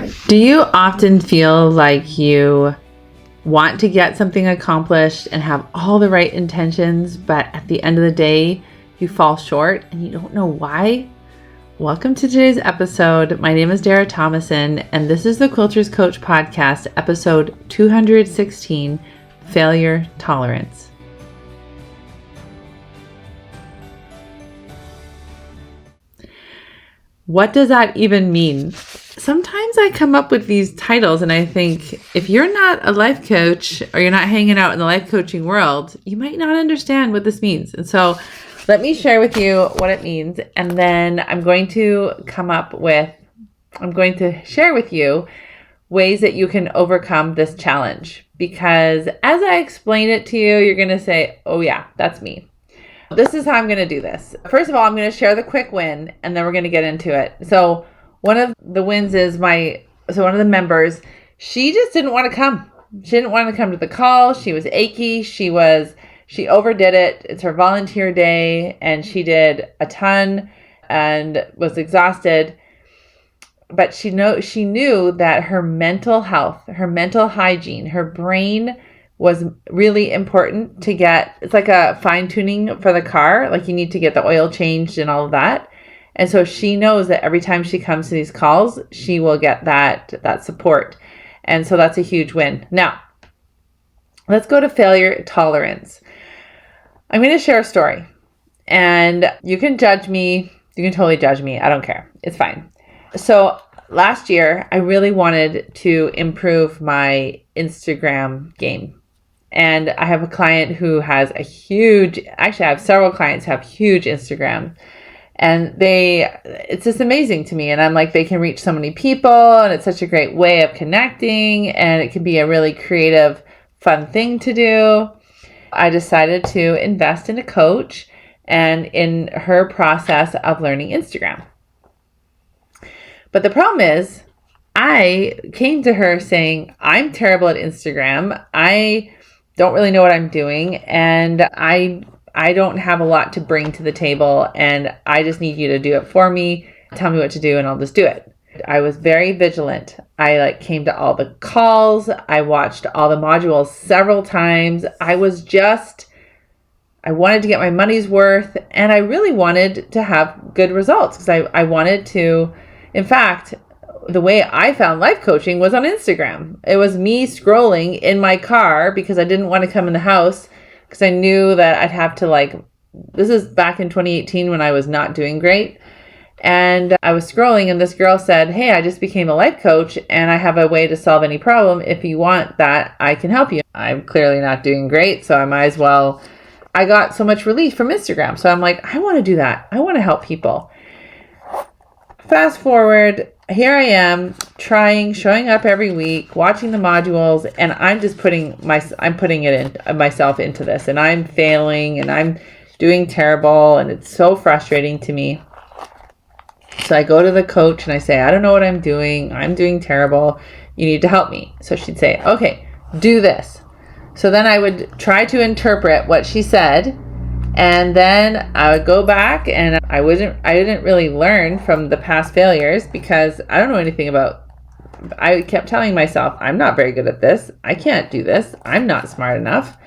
Do you often feel like you want to get something accomplished and have all the right intentions, but at the end of the day, you fall short and you don't know why? Welcome to today's episode. My name is Dara Thomason, and this is the Quilters Coach Podcast, episode 216, Failure Tolerance. What does that even mean? Sometimes I come up with these titles and I think, if you're not a life coach or you're not hanging out in the life coaching world, you might not understand what this means. And so let me share with you what it means. And then I'm going to share with you ways that you can overcome this challenge. Because as I explain it to you, you're going to say, oh yeah, that's me. This is how I'm going to do this. First of all, I'm going to share the quick win, and then we're going to get into it. So one of the wins is one of the members, she just didn't want to come. She didn't want to come to the call. She was achy. She overdid it. It's her volunteer day, and she did a ton and was exhausted. But she knew that her mental health, her mental hygiene, her brain was really important to get. It's like a fine tuning for the car. Like you need to get the oil changed and all of that. And so she knows that every time she comes to these calls, she will get that support. And so that's a huge win. Now, let's go to failure tolerance. I'm going to share a story, and you can judge me. You can totally judge me. I don't care. It's fine. So last year, I really wanted to improve my Instagram game. And I have a client who has actually I have several clients who have huge Instagram, and it's just amazing to me. And I'm like, they can reach so many people, and it's such a great way of connecting, and it can be a really creative, fun thing to do. I decided to invest in a coach and in her process of learning Instagram. But the problem is, I came to her saying, I'm terrible at Instagram. I don't really know what I'm doing, and I don't have a lot to bring to the table, and I just need you to do it for me. Tell me what to do and I'll just do it. I was very vigilant. I came to all the calls. I watched all the modules several times. I wanted to get my money's worth, and I really wanted to have good results because I wanted to, in fact, the way I found life coaching was on Instagram. It was me scrolling in my car because I didn't want to come in the house because I knew that I'd have to this is back in 2018 when I was not doing great. And I was scrolling, and this girl said, hey, I just became a life coach and I have a way to solve any problem. If you want that, I can help you. I'm clearly not doing great, so I might as well. I got so much relief from Instagram. So I'm like, I want to do that. I want to help people. Fast forward, here I am showing up every week, watching the modules, and I'm just putting myself into this, and I'm failing, and I'm doing terrible, and it's so frustrating to me. So I go to the coach and I say, I don't know what I'm doing. I'm doing terrible. You need to help me. So she'd say, okay, do this. So then I would try to interpret what she said. And then I would go back, and I didn't really learn from the past failures because I don't know anything I kept telling myself, I'm not very good at this. I can't do this. I'm not smart enough.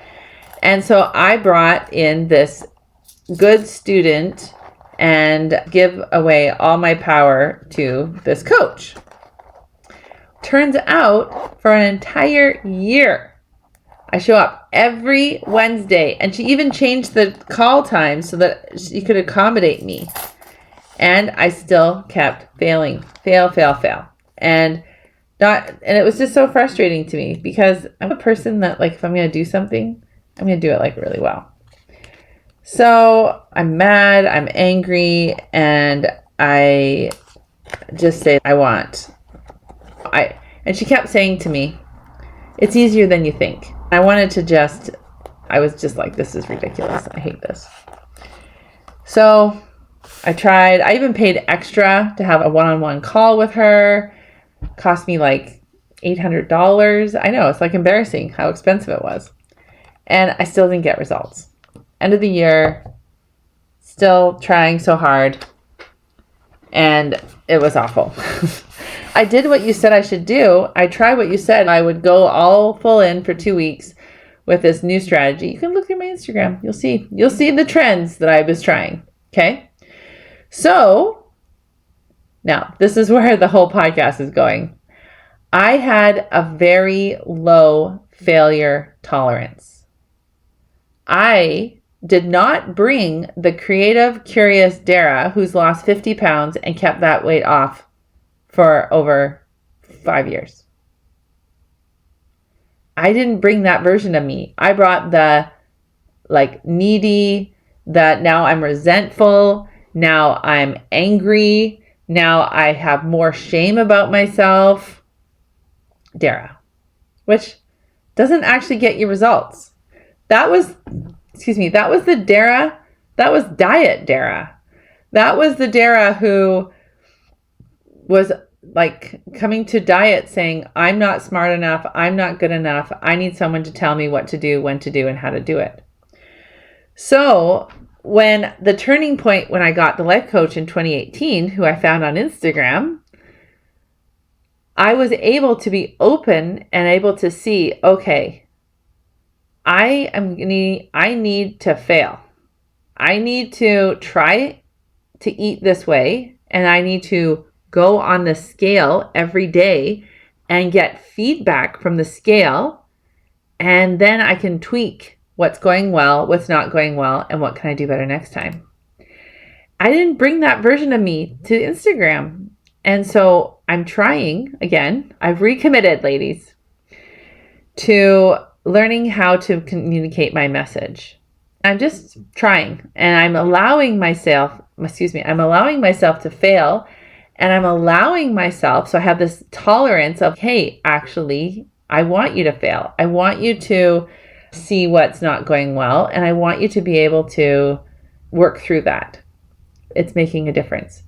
And so I brought in this good student and give away all my power to this coach. Turns out for an entire year, I show up every Wednesday, and she even changed the call time so that she could accommodate me. And I still kept failing, fail. And it was just so frustrating to me because I'm a person that if I'm going to do something, I'm going to do it really well. So I'm mad, I'm angry, and I just say, and she kept saying to me, it's easier than you think. I was just like, this is ridiculous. I hate this. So I tried. I even paid extra to have a one-on-one call with her. Cost me $800. I know, it's embarrassing how expensive it was. And I still didn't get results. End of the year, still trying so hard. And it was awful. I did what you said I should do. I tried what you said. I would go all full in for 2 weeks with this new strategy. You can look through my Instagram. You'll see the trends that I was trying. Okay. So now this is where the whole podcast is going. I had a very low failure tolerance. I did not bring the creative, curious Dara who's lost 50 pounds and kept that weight off for over 5 years. I didn't bring that version of me. I brought the needy, that now I'm resentful, now I'm angry, now I have more shame about myself. Dara, which doesn't actually get you results. That was the Dara, that was diet Dara. That was the Dara who was coming to diet saying, I'm not smart enough, I'm not good enough, I need someone to tell me what to do, when to do, and how to do it. So when the turning point, when I got the life coach in 2018, who I found on Instagram, I was able to be open and able to see, okay, I need to fail. I need to try to eat this way, and I need to go on the scale every day and get feedback from the scale, and then I can tweak what's going well, what's not going well, and what can I do better next time. I didn't bring that version of me to Instagram. And so I'm trying, again, I've recommitted, ladies, to learning how to communicate my message. I'm just trying, and I'm allowing myself to fail, and I'm allowing myself, so I have this tolerance of, hey, actually, I want you to fail. I want you to see what's not going well, and I want you to be able to work through that. It's making a difference.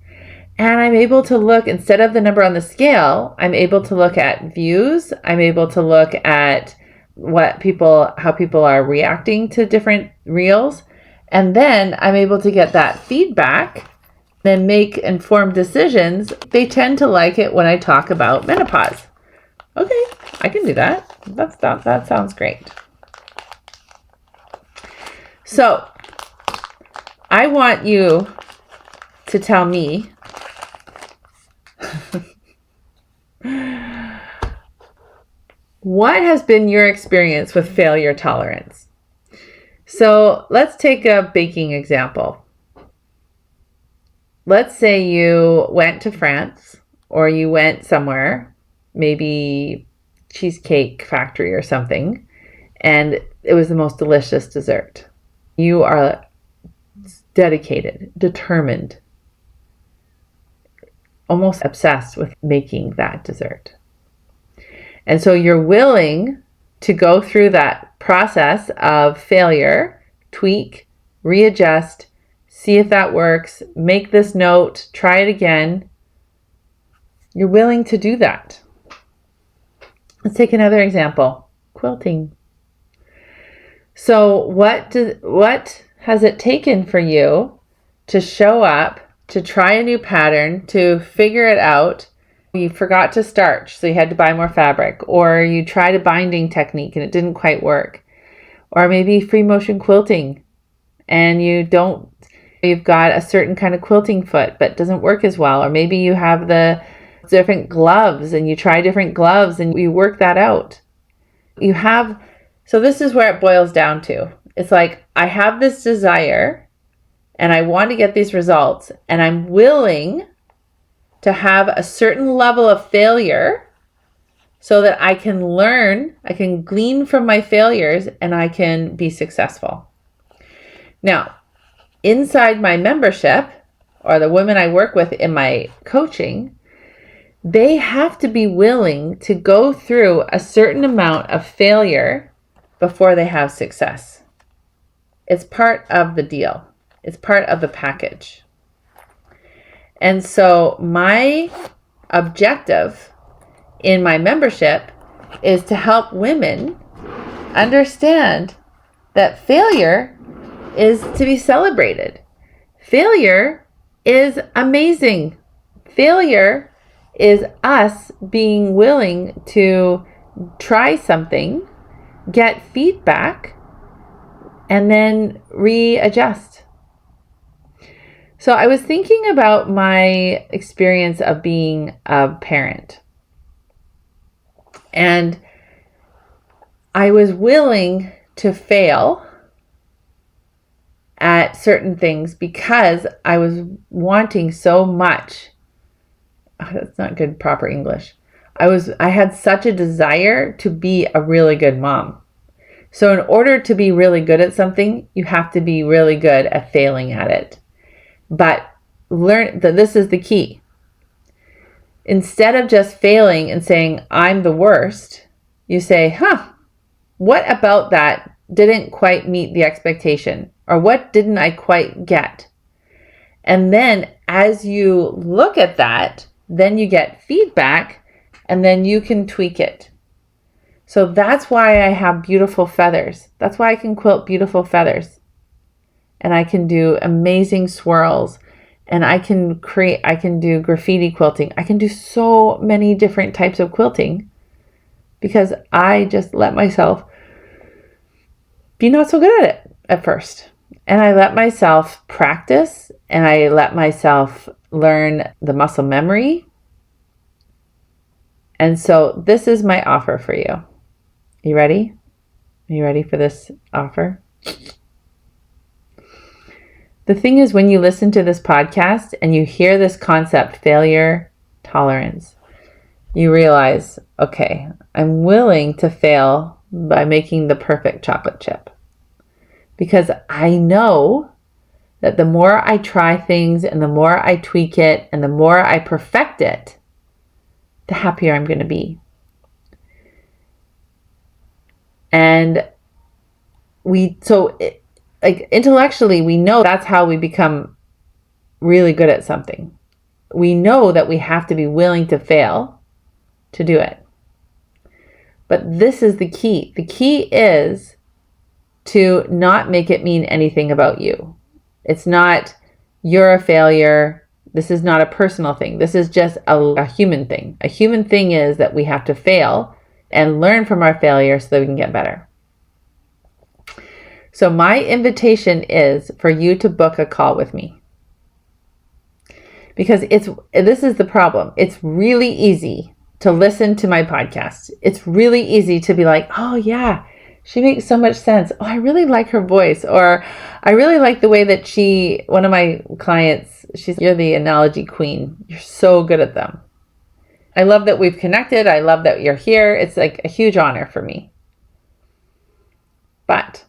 And I'm able to look, instead of the number on the scale, I'm able to look at views. I'm able to look at how people are reacting to different reels. And then I'm able to get that feedback, then make informed decisions. They tend to like it when I talk about menopause. Okay, I can do that. That sounds great. So I want you to tell me what has been your experience with failure tolerance? So let's take a baking example. Let's say you went to France, or you went somewhere, maybe Cheesecake Factory or something, and it was the most delicious dessert. You are dedicated, determined, almost obsessed with making that dessert. And so you're willing to go through that process of failure, tweak, readjust, see if that works, make this note, try it again. You're willing to do that. Let's take another example, quilting. So what has it taken for you to show up, to try a new pattern, to figure it out? You forgot to starch, so you had to buy more fabric, or you tried a binding technique and it didn't quite work, or maybe free motion quilting and you've got a certain kind of quilting foot but doesn't work as well, or maybe you have the different gloves and you try different gloves and you work that out. So this is where it boils down to. It's like, I have this desire and I want to get these results, and I'm willing to have a certain level of failure so that I can learn, I can glean from my failures, and I can be successful. Now, inside my membership, or the women I work with in my coaching, they have to be willing to go through a certain amount of failure before they have success. It's part of the deal. It's part of the package. And so my objective in my membership is to help women understand that failure is to be celebrated. Failure is amazing. Failure is us being willing to try something, get feedback, and then readjust. So I was thinking about my experience of being a parent. And I was willing to fail at certain things because I was wanting so much. Oh, that's not good proper English. I had such a desire to be a really good mom. So in order to be really good at something, you have to be really good at failing at it. But learn that this is the key. Instead of just failing and saying, I'm the worst, you say, what about that didn't quite meet the expectation? Or what didn't I quite get? And then as you look at that, then you get feedback and then you can tweak it. So that's why I have beautiful feathers. That's why I can quilt beautiful feathers. And I can do amazing swirls. And I can do graffiti quilting. I can do so many different types of quilting because I just let myself be not so good at it at first. And I let myself practice and I let myself learn the muscle memory. And so this is my offer for you. You ready? Are you ready for this offer? The thing is, when you listen to this podcast and you hear this concept, failure tolerance, you realize, okay, I'm willing to fail by making the perfect chocolate chip. Because I know that the more I try things and the more I tweak it and the more I perfect it, the happier I'm going to be. And intellectually, we know that's how we become really good at something. We know that we have to be willing to fail to do it. But this is the key. The key is to not make it mean anything about you. It's not, you're a failure. This is not a personal thing. This is just a human thing. A human thing is that we have to fail and learn from our failure so that we can get better. So my invitation is for you to book a call with me. Because this is the problem. It's really easy to listen to my podcast. It's really easy to be like, oh yeah, she makes so much sense. Oh, I really like her voice. Or I really like the way that one of my clients, you're the analogy queen. You're so good at them. I love that we've connected. I love that you're here. It's like a huge honor for me. But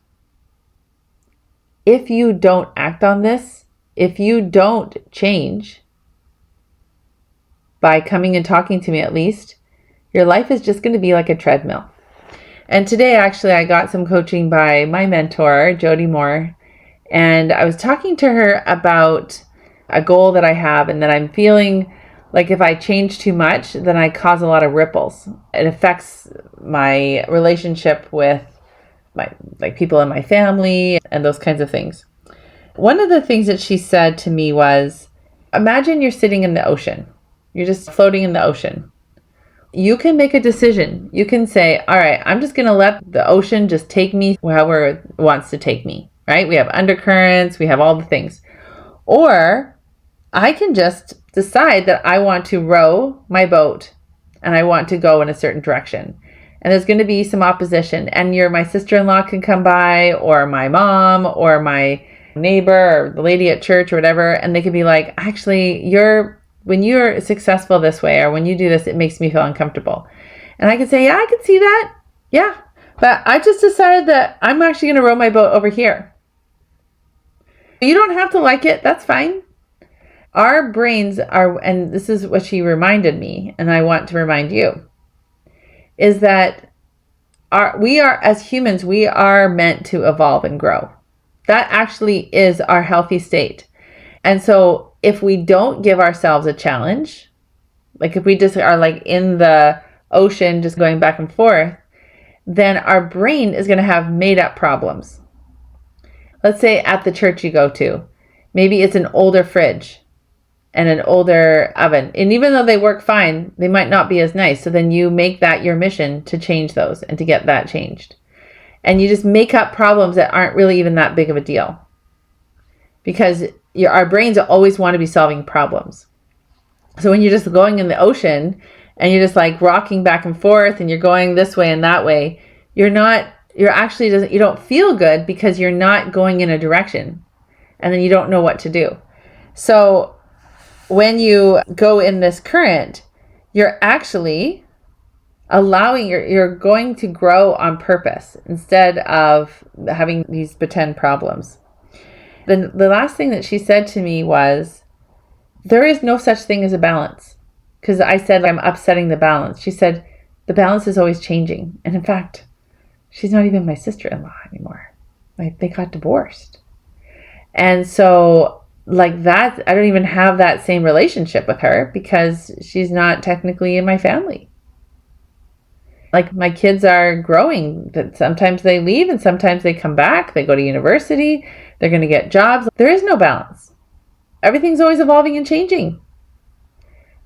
if you don't act on this, if you don't change by coming and talking to me at least, your life is just going to be like a treadmill. And today, actually, I got some coaching by my mentor, Jody Moore, and I was talking to her about a goal that I have and that I'm feeling like if I change too much, then I cause a lot of ripples. It affects my relationship with people in my family and those kinds of things. One of the things that she said to me was, imagine you're sitting in the ocean. You're just floating in the ocean. You can make a decision. You can say, all right, I'm just going to let the ocean just take me wherever it wants to take me, right? We have undercurrents, we have all the things. Or I can just decide that I want to row my boat and I want to go in a certain direction. And there's going to be some opposition. And my sister-in-law can come by, or my mom, or my neighbor, or the lady at church, or whatever. And they could be like, actually, when you're successful this way, or when you do this, it makes me feel uncomfortable. And I can say, yeah, I can see that. Yeah. But I just decided that I'm actually going to row my boat over here. You don't have to like it. That's fine. Our brains are, and this is what she reminded me, and I want to remind you, is that we are, as humans, we are meant to evolve and grow. That actually is our healthy state. And so if we don't give ourselves a challenge, like if we just are like in the ocean, just going back and forth, then our brain is going to have made up problems. Let's say at the church you go to, maybe it's an older fridge. and an older oven. And even though they work fine, they might not be as nice. So then you make that your mission to change those and to get that changed. And you just make up problems that aren't really even that big of a deal. Because our brains always want to be solving problems. So when you're just going in the ocean and you're just like rocking back and forth and you're going this way and that way, you don't feel good because you're not going in a direction, and then you don't know what to do. So when you go in this current, you're actually you're going to grow on purpose instead of having these pretend problems. Then the last thing that she said to me was, there is no such thing as a balance. Because I said, I'm upsetting the balance. She said, the balance is always changing. And in fact, she's not even my sister-in-law anymore. They got divorced. And so like that, I don't even have that same relationship with her because she's not technically in my family. Like my kids are growing. Sometimes they leave and sometimes they come back. They go to university. They're going to get jobs. There is no balance. Everything's always evolving and changing.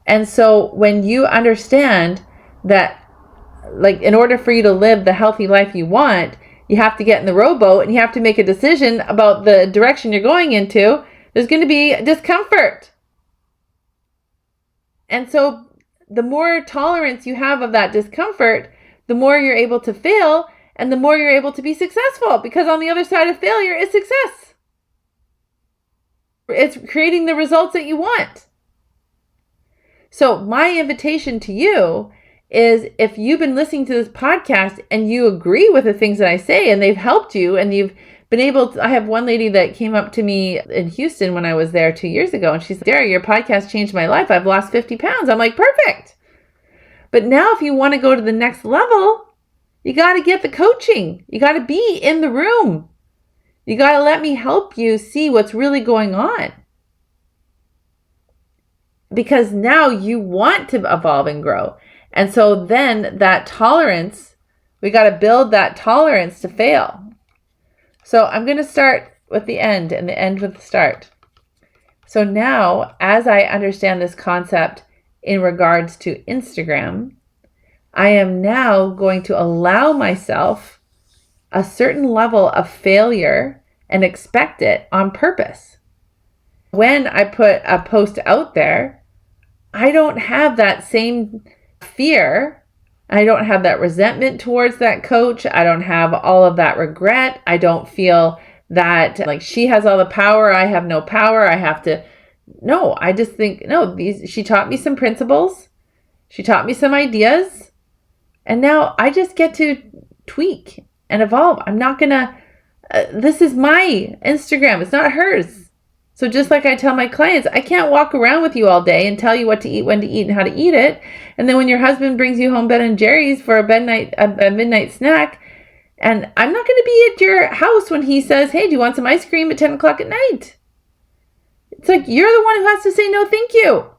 And so when you understand that, like, in order for you to live the healthy life you want, you have to get in the rowboat and you have to make a decision about the direction you're going into. There's going to be discomfort. And so the more tolerance you have of that discomfort, the more you're able to fail and the more you're able to be successful, because on the other side of failure is success. It's creating the results that you want. So my invitation to you is, if you've been listening to this podcast and you agree with the things that I say and they've helped you and you've been able to, I have one lady that came up to me in Houston when I was there 2 years ago and she said, Dara, your podcast changed my life. I've lost 50 pounds. I'm like, perfect. But now if you want to go to the next level, you got to get the coaching. You got to be in the room. You got to let me help you see what's really going on. Because now you want to evolve and grow. And so then that tolerance, we got to build that tolerance to fail. So I'm going to start with the end and the end with the start. So now, as I understand this concept in regards to Instagram, I am now going to allow myself a certain level of failure and expect it on purpose. When I put a post out there, I don't have that same fear. I don't have that resentment towards that coach. I don't have all of that regret. I don't feel that like she has all the power. I have no power. No, I just think, no, she taught me some principles. She taught me some ideas. And now I just get to tweak and evolve. I'm not going to, this is my Instagram. It's not hers. So just like I tell my clients, I can't walk around with you all day and tell you what to eat, when to eat, and how to eat it. And then when your husband brings you home Ben & Jerry's for a midnight snack, and I'm not going to be at your house when he says, hey, do you want some ice cream at 10 o'clock at night? It's like, you're the one who has to say no, thank you.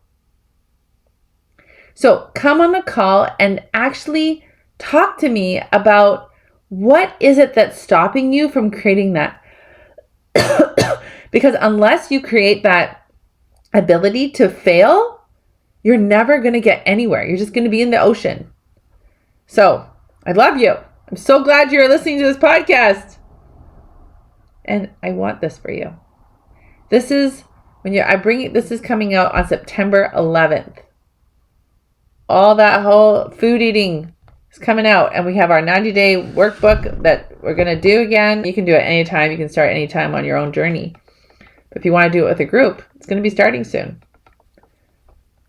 So come on the call and actually talk to me about what is it that's stopping you from creating that. Because unless you create that ability to fail, you're never going to get anywhere. You're just going to be in the ocean. So I love you. I'm so glad you're listening to this podcast. And I want this for you. This is this is coming out on September 11th. All that whole food eating is coming out, and we have our 90-day workbook that we're going to do again. You can do it anytime. You can start anytime on your own journey. But if you want to do it with a group, it's going to be starting soon.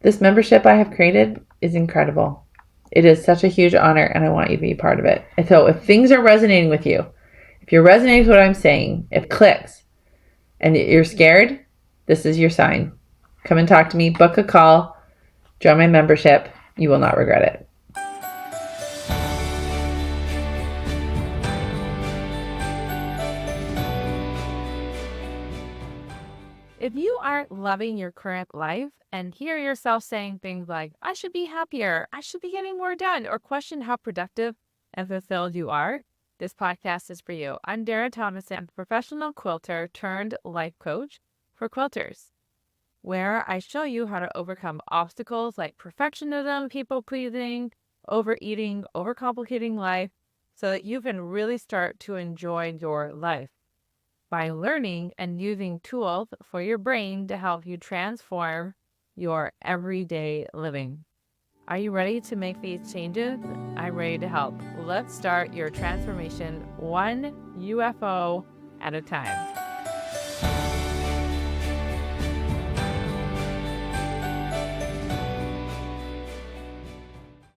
This membership I have created is incredible. It is such a huge honor, and I want you to be a part of it. And so if things are resonating with you, if you're resonating with what I'm saying, if it clicks, and you're scared, this is your sign. Come and talk to me, book a call, join my membership. You will not regret it. If you aren't loving your current life and hear yourself saying things like, I should be happier, I should be getting more done, or question how productive and fulfilled you are, this podcast is for you. I'm Dara Thomason, a professional quilter turned life coach for quilters. where I show you how to overcome obstacles like perfectionism, people pleasing, overeating, overcomplicating life, so that you can really start to enjoy your life by learning and using tools for your brain to help you transform your everyday living. Are you ready to make these changes? I'm ready to help. Let's start your transformation one UFO at a time.